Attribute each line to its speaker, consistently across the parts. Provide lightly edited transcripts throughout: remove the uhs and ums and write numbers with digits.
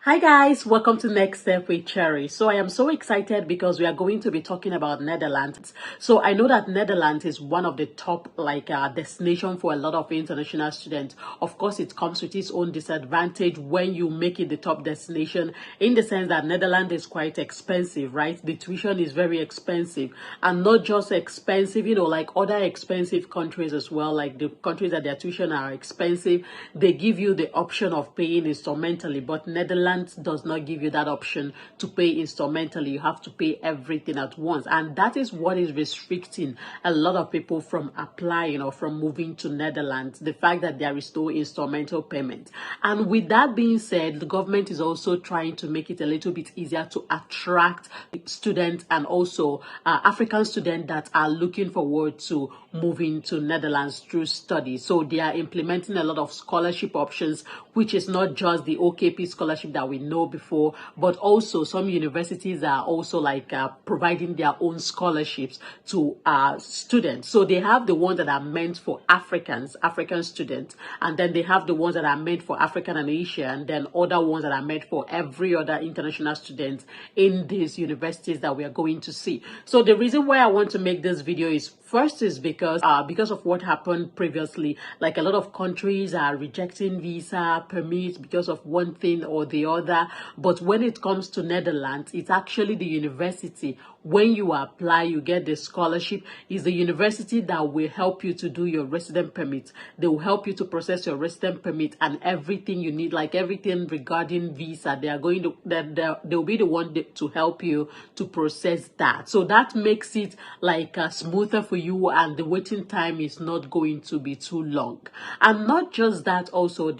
Speaker 1: Hi guys, welcome to Next Step with Cherry. So I am so excited because we are going to be talking about Netherlands. So I know that Netherlands is one of the top destination for a lot of international students. Of course, it comes with its own disadvantage when you make it the top destination, in the sense that Netherlands is quite expensive, right? The tuition is very expensive, and not just expensive, like other expensive countries as well, like the countries that their tuition are expensive. They give you the option of paying instrumentally, but Netherlands does not give you that option to pay instrumentally. You have to pay everything at once, and that is what is restricting a lot of people from applying or from moving to Netherlands, the fact that there is no instrumental payment. And with that being said, the government is also trying to make it a little bit easier to attract students, and also African students that are looking forward to moving to Netherlands through study. So they are implementing a lot of scholarship options, which is not just the OKP scholarship that we know before, but also some universities are also providing their own scholarships to students. So they have the ones that are meant for African students, and then they have the ones that are meant for African and Asian, and then other ones that are meant for every other international student in these universities that we are going to see. So the reason why I want to make this video is, first, is because of what happened previously. Like, a lot of countries are rejecting visa permits because of one thing or the other. But when it comes to Netherlands, it's actually the university. When you apply, you get the scholarship. Is the university that will help you to do your resident permit. They will help you to process your resident permit and everything you need, like everything regarding visa. They are going to they'll be the one to help you to process that. So that makes it smoother for you, and the waiting time is not going to be too long. And not just that, also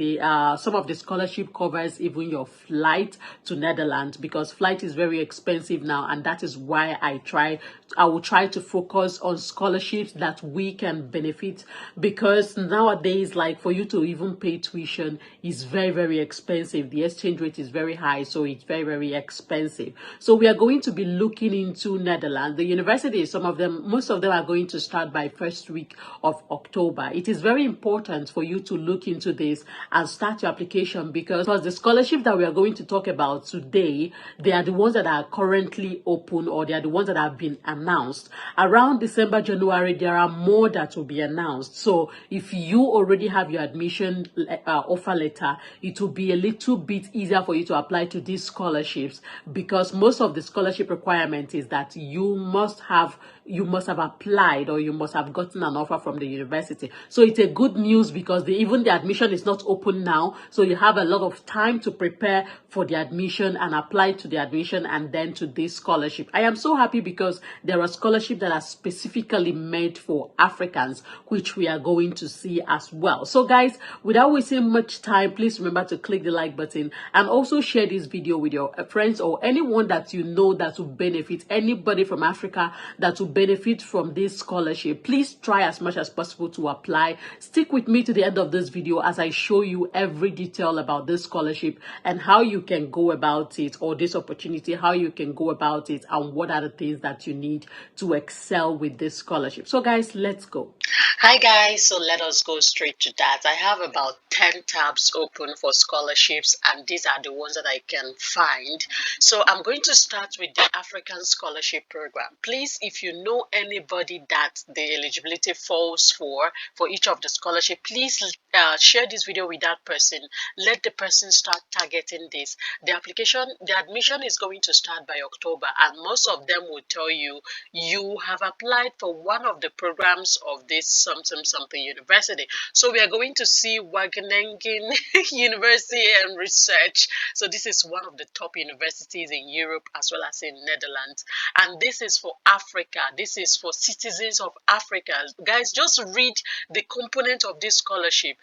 Speaker 1: some of the scholarship covers even your flight to Netherlands, because flight is very expensive now, and that is why I will try to focus on scholarships that we can benefit, because nowadays, like, for you to even pay tuition is very, very expensive. The exchange rate is very high, so it's very, very expensive. So we are going to be looking into Netherlands. The universities, most of them are going to start by first week of October. It is very important for you to look into this and start your application, because the scholarship that we are going to talk about today, they are the ones that are currently open, or they are the ones that have been announced. Around December, January, there are more that will be announced. So if you already have your admission offer letter, it will be a little bit easier for you to apply to these scholarships, because most of the scholarship requirement is that you must have applied, or you must have gotten an offer from the university. So it's a good news, because even the admission is not open now, so you have a lot of time to prepare for the admission and apply to the admission and then to this scholarship. I am so happy because there are scholarships that are specifically made for Africans, which we are going to see as well. So guys, without wasting much time, please remember to click the like button, and also share this video with your friends or anyone that you know that will benefit, anybody from Africa that will benefit from this scholarship. Please try as much as possible to apply. Stick with me to the end of this video as I show you every detail about this scholarship and how you can go about it, or this opportunity, how you can go about it, and what are the things that you need to excel with this scholarship. So guys, let's go. Hi guys, so let us go straight to that. I have about 10 tabs open for scholarships, and these are the ones that I can find. So I'm going to start with the African Scholarship Program. Please, if you know anybody that the eligibility falls for each of the scholarship, please share this video with that person. Let the person start targeting this. The admission is going to start by October, and most of them will tell you have applied for one of the programs of this something university. So we are going to see Wageningen University and Research. So this is one of the top universities in Europe as well as in Netherlands, and this is for Africa. This is for citizens of Africa. Guys, just read the component of this scholarship.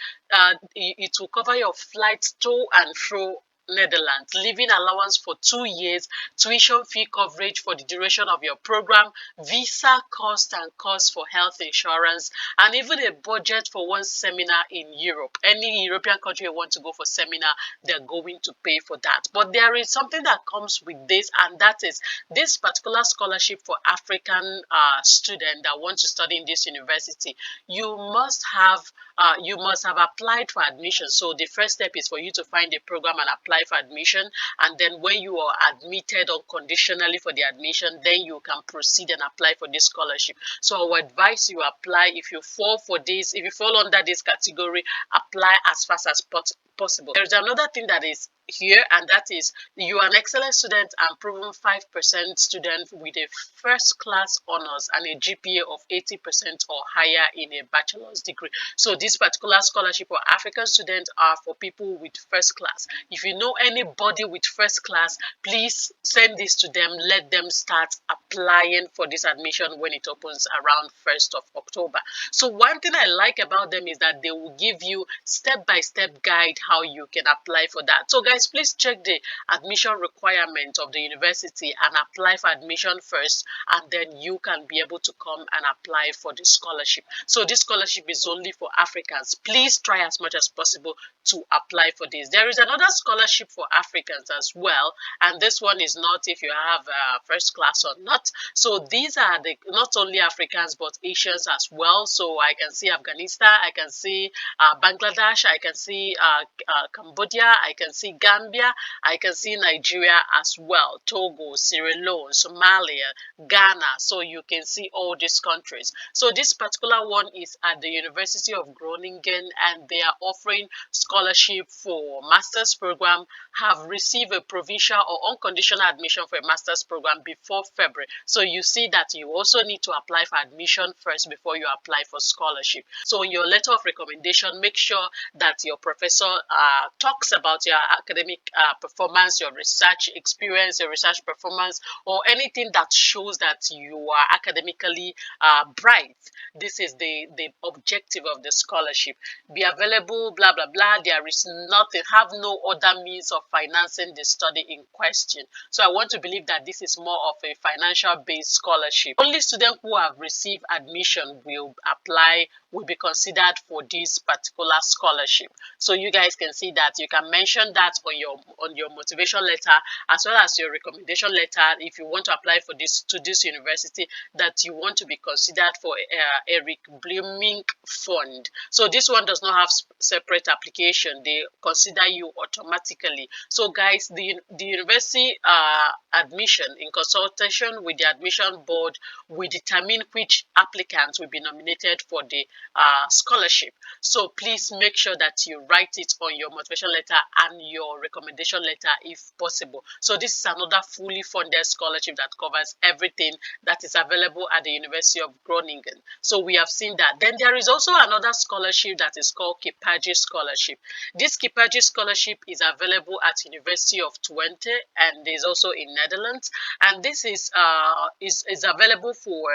Speaker 1: It will cover your flights to and fro Netherlands, living allowance for 2 years, tuition fee coverage for the duration of your program, visa cost and cost for health insurance, and even a budget for one seminar in Europe. Any European country you want to go for seminar, they're going to pay for that. But there is something that comes with this, and that is this particular scholarship for African students that want to study in this university. You must have applied for admission. So the first step is for you to find a program and apply apply for admission, and then when you are admitted unconditionally for the admission, then you can proceed and apply for this scholarship. So I would advise you apply. If you fall for this, if you fall under this category, apply as fast as possible. There's another thing that is here, and that is you are an excellent student and proven 5% student with a first class honors and a GPA of 80% or higher in a bachelor's degree. So this particular scholarship for African students are for people with first class. If you know anybody with first class, please send this to them. Let them start applying for this admission when it opens around 1st of October. So one thing I like about them is that they will give you step-by-step guide how you can apply for that. So guys, please check the admission requirement of the university and apply for admission first, and then you can be able to come and apply for the scholarship. So this scholarship is only for Africans. Please try as much as possible to apply for this. There is another scholarship for Africans as well, and this one is not if you have first class or not. So these are not only Africans but Asians as well. So I can see Afghanistan, I can see Bangladesh, I can see Cambodia, I can see Gambia, I can see Nigeria as well, Togo, Sierra Leone, Somalia, Ghana. So you can see all these countries. So this particular one is at the University of Groningen, and they are offering scholarship for master's program. Have received a provincial or unconditional admission for a master's program before February. So you see that you also need to apply for admission first before you apply for scholarship. So in your letter of recommendation, make sure that your professor talks about your academic performance, your research experience, your research performance, or anything that shows that you are academically bright. This is the objective of the scholarship. Be available, blah, blah, blah. There is nothing, have no other means of financing the study in question. So I want to believe that this is more of a financial based scholarship. Only students who have received admission will apply, will be considered for this particular scholarship. So you guys can see that you can mention that on your motivation letter as well as your recommendation letter if you want to apply for this to this university, that you want to be considered for Eric Blooming Fund. So this one does not have separate application. They consider you automatically. So guys, the university admission in consultation with the admission board will determine which applicants will be nominated for the scholarship. So please make sure that you write it on your motivation letter and your recommendation letter if possible. So this is another fully funded scholarship that covers everything that is available at the University of Groningen. So we have seen that. Then there is also another scholarship that is called Kipaji Scholarship. This Kipaji Scholarship is available at University of Twente and is also in Netherlands. And this is available for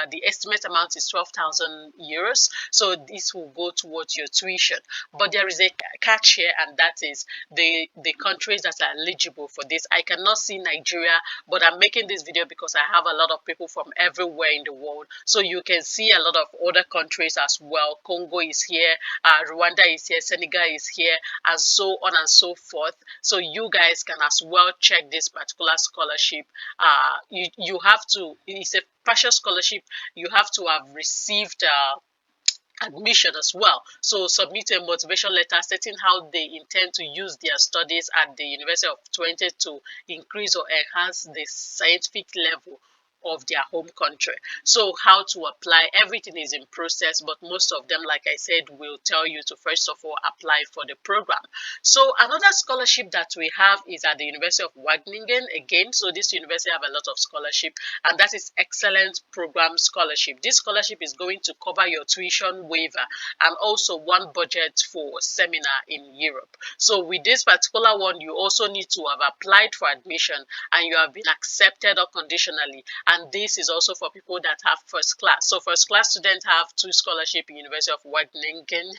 Speaker 1: the estimate amount is 12,000 euros. So this will go towards your tuition. But there is a catch here, and that is the countries that are eligible for this. I cannot see Nigeria, but I'm making this video because I have a lot of people from everywhere in the world. So you can see a lot of other countries as well. Congo is here, Rwanda is here, Senegal is here, and so on and so forth. So you guys can as well check this particular scholarship. You have to, it's a partial scholarship. You have to have received admission as well. So submit a motivation letter stating how they intend to use their studies at the University of Twente to increase or enhance the scientific level of their home country. So how to apply, everything is in process, but most of them, like I said, will tell you to first of all apply for the program. So another scholarship that we have is at the University of Wageningen again. So this university have a lot of scholarship, and that is excellent program scholarship. This scholarship is going to cover your tuition waiver and also one budget for seminar in Europe. So with this particular one, you also need to have applied for admission and you have been accepted unconditionally. And this is also for people that have first class. So first class students have 2 scholarships in University of Wageningen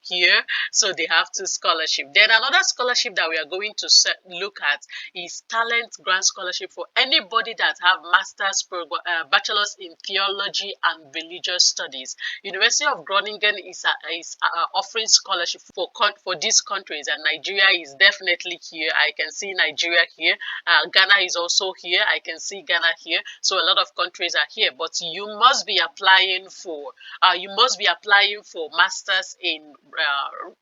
Speaker 1: here. So they have 2 scholarships. Then another scholarship that we are going to look at is talent grant scholarship for anybody that have master's program, bachelor's in theology and religious studies. University of Groningen is offering scholarship for these countries, and Nigeria is definitely here. I can see Nigeria here. Ghana is also here. I can see Ghana here. So So a lot of countries are here, but you must be applying for masters in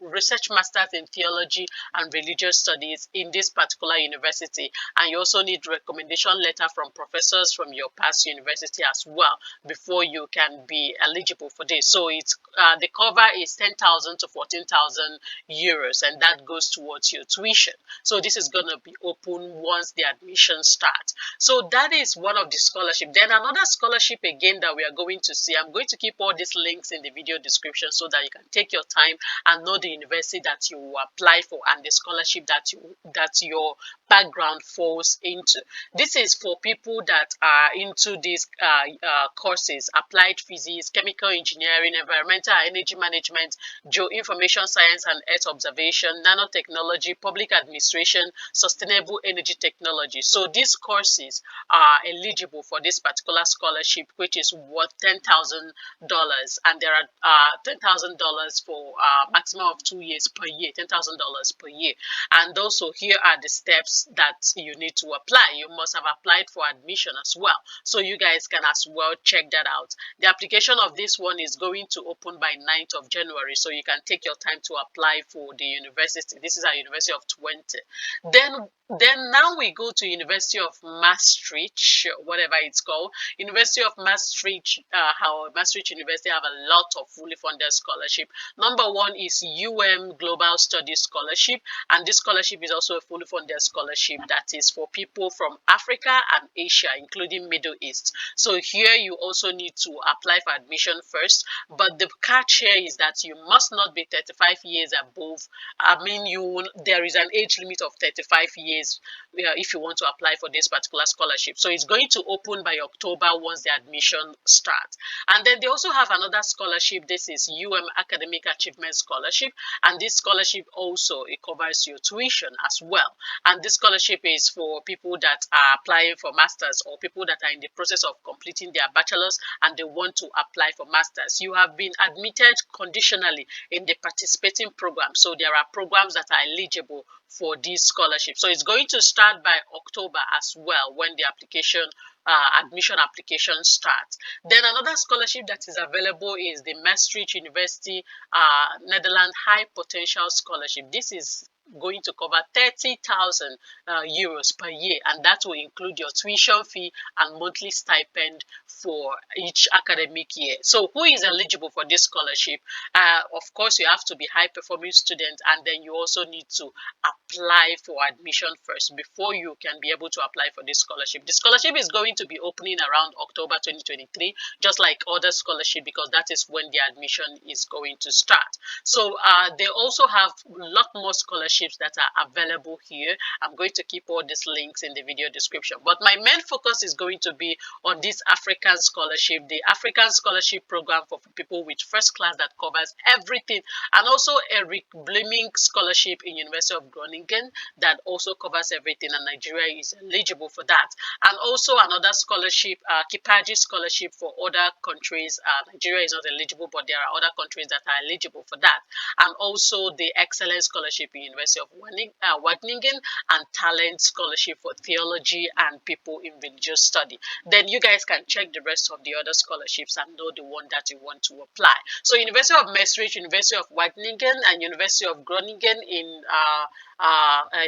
Speaker 1: research masters in theology and religious studies in this particular university, and you also need recommendation letter from professors from your past university as well before you can be eligible for this. So it's the cover is 10,000 to 14,000 euros, and that goes towards your tuition. So this is going to be open once the admission starts. So that is one of the scholarship. Then another scholarship again that we are going to see, I'm going to keep all these links in the video description so that you can take your time and know the university that you will apply for and the scholarship that your background falls into. This is for people that are into these courses: applied physics, chemical engineering, environmental and energy management, geoinformation science and earth observation, nanotechnology, public administration, sustainable energy technology. So these courses are eligible for this particular scholarship, which is worth $10,000, and there are $10,000 for maximum of 2 years per year, $10,000 per year. And also here are the steps that you need to apply. You must have applied for admission as well, so you guys can as well check that out. The application of this one is going to open by 9th of January, so you can take your time to apply for the university. This is our University of Twente. Then now we go to University of Maastricht, whatever it's called. University of Maastricht, Maastricht University have a lot of fully funded scholarship. Number one is Global Studies Scholarship, and this scholarship is also a fully funded scholarship that is for people from Africa and Asia, including Middle East. So here you also need to apply for admission first, but the catch here is that you must not be 35 years above. There is an age limit of 35 years if you want to apply for this particular scholarship. So it's going to open by October once the admission starts. And then they also have another scholarship. This is Academic Achievement Scholarship, and this scholarship also, it covers your tuition as well. And this scholarship is for people that are applying for masters, or people that are in the process of completing their bachelor's and they want to apply for masters. You have been admitted conditionally in the participating program, so there are programs that are eligible for this scholarship. So it's going to start by October as well, when the admission application starts. Then another scholarship that is available is the Maastricht University Netherlands High Potential Scholarship. This is going to cover 30,000 euros per year, and that will include your tuition fee and monthly stipend for each academic year. So who is eligible for this scholarship? Of course, you have to be high performing student, and then you also need to apply for admission first before you can be able to apply for this scholarship. The scholarship is going to be opening around October 2023, just like other scholarship, because that is when the admission is going to start. So they also have a lot more scholarships that are available here. I'm going to keep all these links in the video description, but my main focus is going to be on this African scholarship, the African scholarship program for people with first class that covers everything, and also a Rick Bleming scholarship in University of Groningen that also covers everything, and Nigeria is eligible for that. And also another scholarship, Kipaji scholarship for other countries. Nigeria is not eligible, but there are other countries that are eligible for that. And also the Excellence Scholarship in University of Wageningen, and Talent Scholarship for Theology and People in Religious Study. Then you guys can check the rest of the other scholarships and know the one that you want to apply. So University of Maastricht, University of Wageningen, and University of Groningen in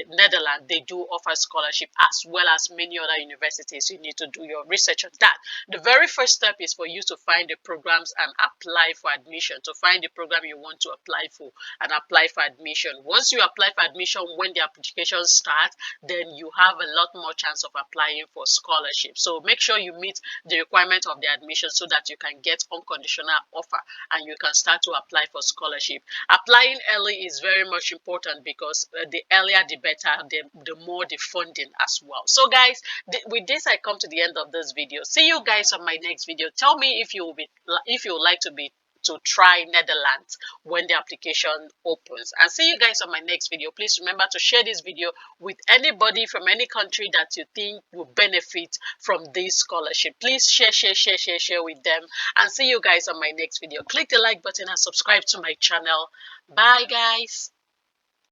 Speaker 1: Netherlands, they do offer scholarship, as well as many other universities. You need to do your research on that. The very first step is for you to find the programs and apply for admission, to find the program you want to apply for and apply for admission. Once you apply for admission, when the application starts, then you have a lot more chance of applying for scholarship. So make sure you meet the requirement of the admission so that you can get unconditional offer and you can start to apply for scholarship. Applying early is very much important, because the earlier the better, the more the funding as well. So guys, with this I come to the end of this video. See you guys on my next video. Tell me if you would like to try Netherlands when the application opens. And see you guys on my next video. Please remember to share this video with anybody from any country that you think will benefit from this scholarship. Please share with them. And see you guys on my next video. Click the like button and subscribe to my channel. Bye guys.